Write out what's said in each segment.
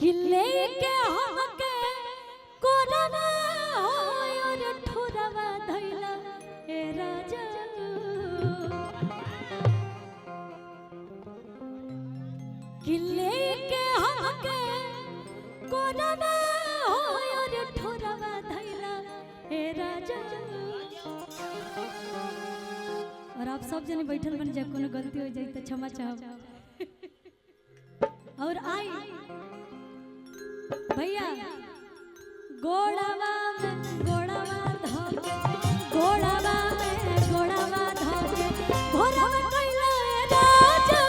किले के हमके कोरवा और ठोरवा धइला ए राजा किले के हमके कोरवा और ठोरवा धइला ए राजा। और आप सब जने बैठल बन जाए कोनो गलती हो जाए तो क्षमा चाहो। और आई भैया गोड़ावा धोके गोड़ावा धोके भोरवा कइला राजा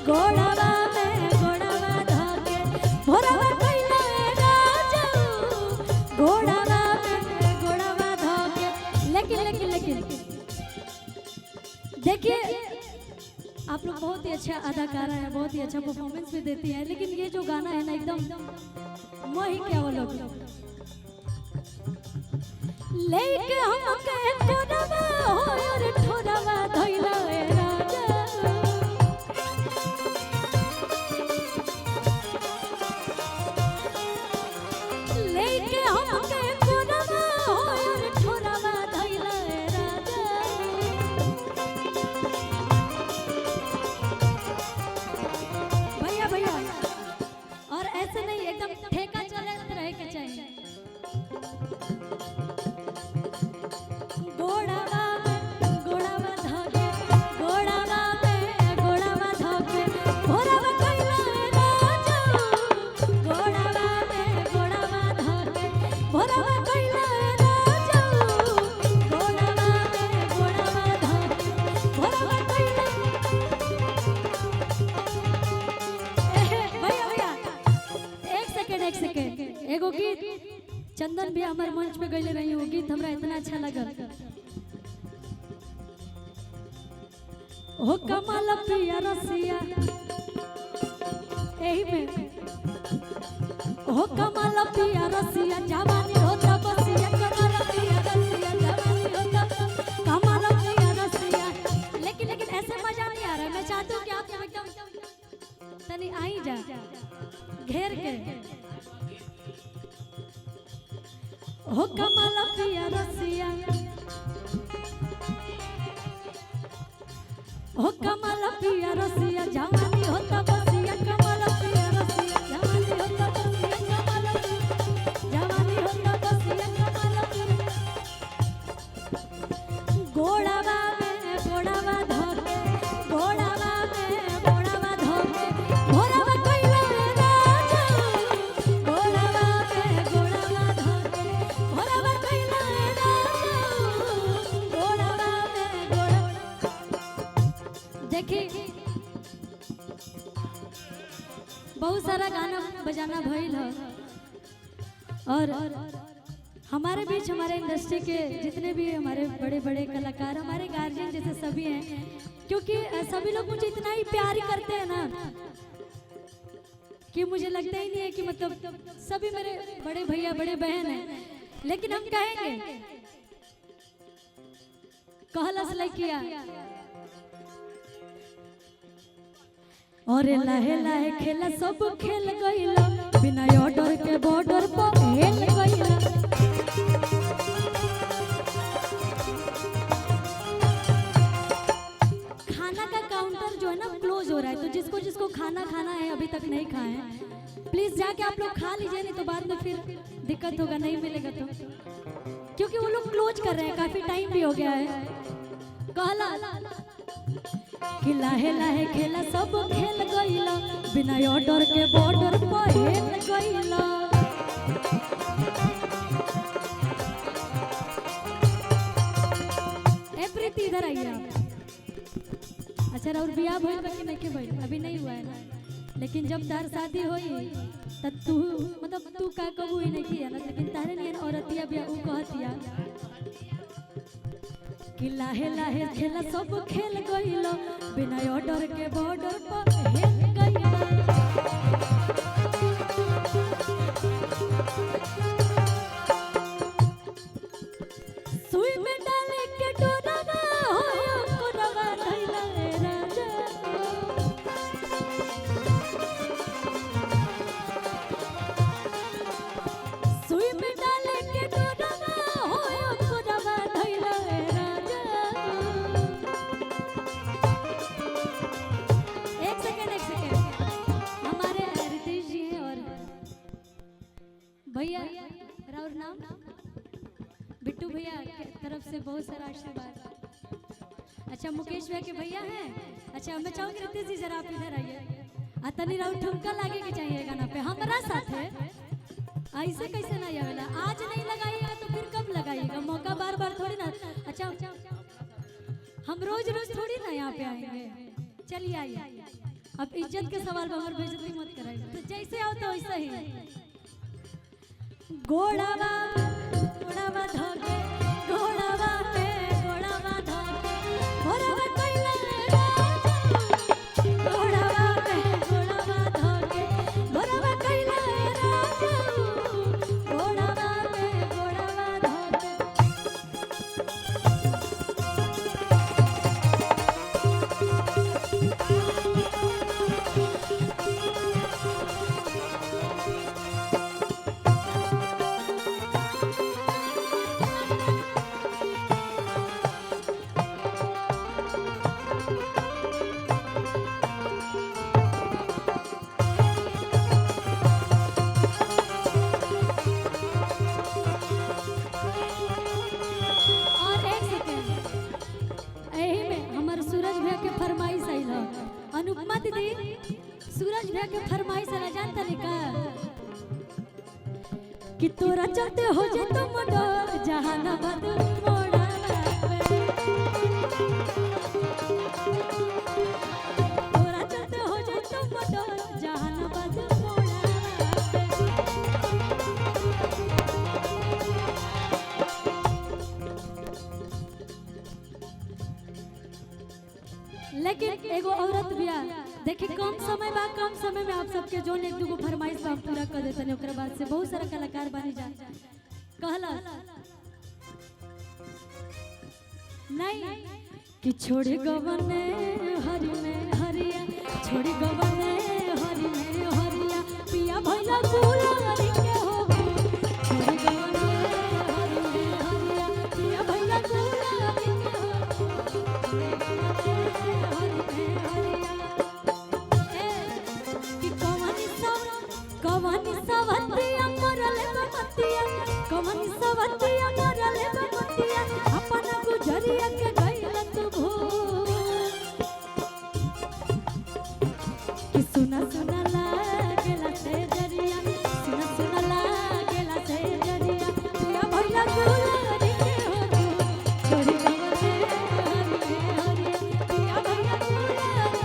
गोड़ावा धोके भोरवा कइला राजा गोड़ावा धोके। लेकिन देखिए आप लोग बहुत ही अच्छा अदाकारा है, बहुत ही अच्छा परफॉर्मेंस भी देती है, लेकिन ये जो गाना है ना एकदम मोही क्या वो लोग लेके हमके कोरवा और ठोरवा धइला ए राजा लेके हमके कोरवा और ठोरवा धइला ए राजा। भैया और ऐसे नहीं एकदम ठेका चले रहे के चाहिए। गोड़ावा धोके भोरवा कइला राजा गोड़ावा धोके भोरवा कइला राजा गोड़ावा धोके भोरवा कइला। भैया एक सेकंड एगो गीत चंदन भी हमारे मंच पे गईले रही वो गीत हमरा इतना अच्छा लगल। हो कमाल पिया रसिया एही में हो कमाल पिया रसिया जवानी होता बसिया कमाल पिया रसिया जवानी होता कमाल पिया रसिया। लेकिन ऐसे मजा नहीं आ रहा है। मैं चाहती हूँ कि आप एकदम तनी आई जा घेर के हो कमाल पिया रसिया हो कमाल पिया रसिया जवानी होता बसिया कमाल पिया रसिया जवानी होता बसिया कमाल जवानी होता बसिया कमाल गोड़ावा धोके गोड़ावा धोके भोरवा कइला राजा गोड़ावा धोके भोरवा कइला राजा गोड़ावा देखिए बहुत सारा गाना बजाना भइल है और हमारे बीच हमारे इंडस्ट्री के जितने भी हमारे बड़े बड़े कलाकार हमारे गार्जियन जैसे सभी हैं, क्योंकि सभी लोग मुझे इतना ही प्यार करते हैं ना कि मुझे लगता ही नहीं है कि मतलब सभी मेरे बड़े भैया बड़े बहन हैं। लेकिन हम कहेंगे कहलस लइकिया और लहे खेला सब खेल गइला बिना ऑर्डर के बॉर्डर पर हेल गइला। खाना का काउंटर जो है ना क्लोज हो रहा है, तो जिसको खाना है अभी तक नहीं खाए प्लीज जाके आप लोग खा लीजिए, नहीं तो बाद में फिर दिक्कत होगा, नहीं मिलेगा तो, क्योंकि वो लोग क्लोज कर रहे हैं, काफी टाइम भी हो गया है। कहला कि लाहे खेला सब खेल गइला बिना ऑर्डर के बॉर्डर पर हेल गइला। ए प्रीति इधर आइए आप। अच्छा और बियाह भइल बा कि नहीं के भइल? अभी नहीं हुआ है ना, लेकिन जब तार शादी होई तब तू मतलब तू का कबू ही नहीं किया ना, लेकिन तारे नियन औरतिया बिया ऊ कहतिया कि लाहे खेला सब खेल गइला बिना ऑर्डर के बॉर्डर पर हेल गइला। सुई में डाले के डोरवा होयो कोरवा धइला रे राजा। भैया राउर नाम बिट्टू भैया के तरफ से बहुत सारा आशीर्वाद। अच्छा मुकेश भैया के भैया हैं। अच्छा मैं चाहूंगी रितेश जी जरा आप इधर आइए। तनी राउर ठुमका लागे के चाहिए गाना पे हमारा साथ है। ऐसे कैसे नहीं आवेला, आज नहीं लगाइएगा तो फिर कब लगाइएगा, मौका बार बार थोड़ी ना। अच्छा हम रोज रोज थोड़ी ना यहाँ पे आएंगे। चलिए आइए, अब इज्जत के सवाल पर हमारी बेइज्जती मत कराइए। तो जैसे आओ तो वैसा ही घोड़ावा घोड़ावा धोके घोड़ावा पे घोड़ावा धोके घोड़ावा कोइला राजा घोड़ावा पे घोड़ावा धोके घोड़ावा कोइला राजा घोड़ावा पे घोड़ावा धोके। अनुपमा दीदी सूरज भैया के फरमाइश है जानता लिखा कि तोरा चलते हो जे तुम डोर जहानाबाद मोड़ा तोरा चलते हो जे तुम डोर जहानाबाद मोड़ा। लेकिन एगो औरत बिया देखिए कम समय में आप सबके जोन एक दूगो फरमाइश हम पूरा कर देते हैं। ओकरा बाद से बहुत सारा कलाकार बनी जा कहला नहीं कि छोड़ी गवने हरि में हरिया छोड़ी गवने हरि में हरिया पिया भैया गुलारी के हो छोड़ी गवने हरि में हरिया पिया भैया गुलारी के हो कवनी सवतिया मरले बमतिया कवनी सवतिया मरले बमतिया अपन गुजरिया के गइल तू भूल कि सुना सुना लागेला से जरिया सुना सुना लागेला से जरिया पिया भैया गुलारी के हो छोड़ी गवने हरि हरि पिया भैया गुलारी।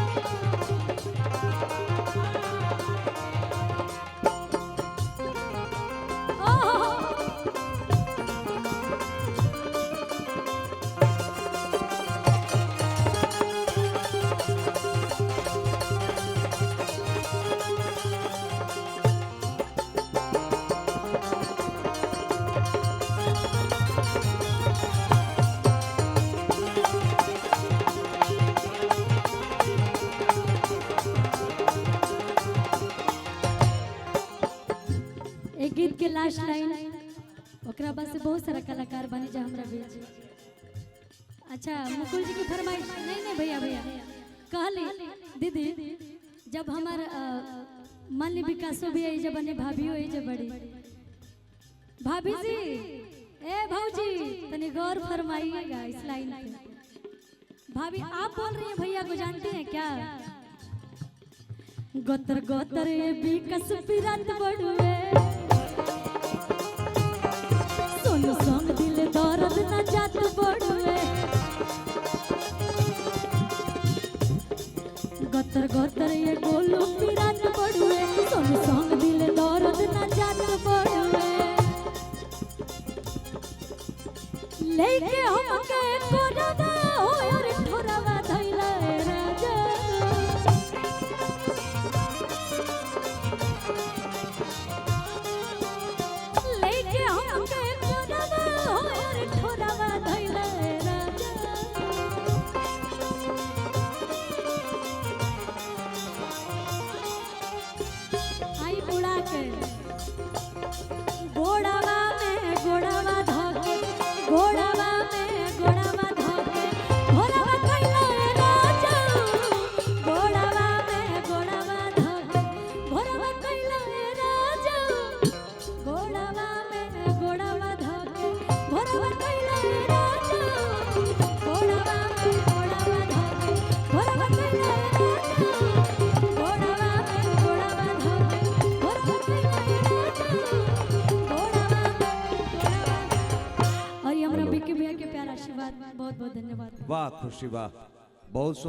एक गीत के लास्ट लाइन ओकरा बाद से बहुत सारा कलाकार बने जा हमरा बीच। अच्छा मुकुल जी की फरमाइश नहीं भैया कहली दीदी जब हमार मान ली विकासो भी आई जब बने भाभी आई जब बड़ी भाभी जी ए भौजी तनी गौर फरमाइएगा इस लाइन पे। भाभी आप बोल रही हैं भैया को जानते हैं क्या गोतर गोतर ये विकास पिरंत बड़ुए सोनू संग दिल दर्द न जात बड़ुए गोतर गोतर ये गोलू पिरंत बड़ुए सोनू संग दिल दर्द न जात बड़ुए लेके हमके कोरवा हो यार ठोरवा धइला राजा लेके हमके कोरवा हो यार ठोरवा धइला राजा आई उड़ा के गोड़ावा में गोड़ावा धके गोड़ावा में गोड़ावा धके घोड़ावा कइला राजा गोड़ावा में गोड़ावा धके घोड़ावा कइला राजा गोड़ावा भोरवा कइले राजा घोड़वा में घोड़वा धके भोरवा कइले राजा घोड़वा में घोड़वा धके भोरवा कइले राजा घोड़वा में घोड़वा। और ये हमरा बिक्की भैया के प्यार आशीर्वाद बहुत बहुत धन्यवाद। वाह खुशी वाह, बहुत सुंदर।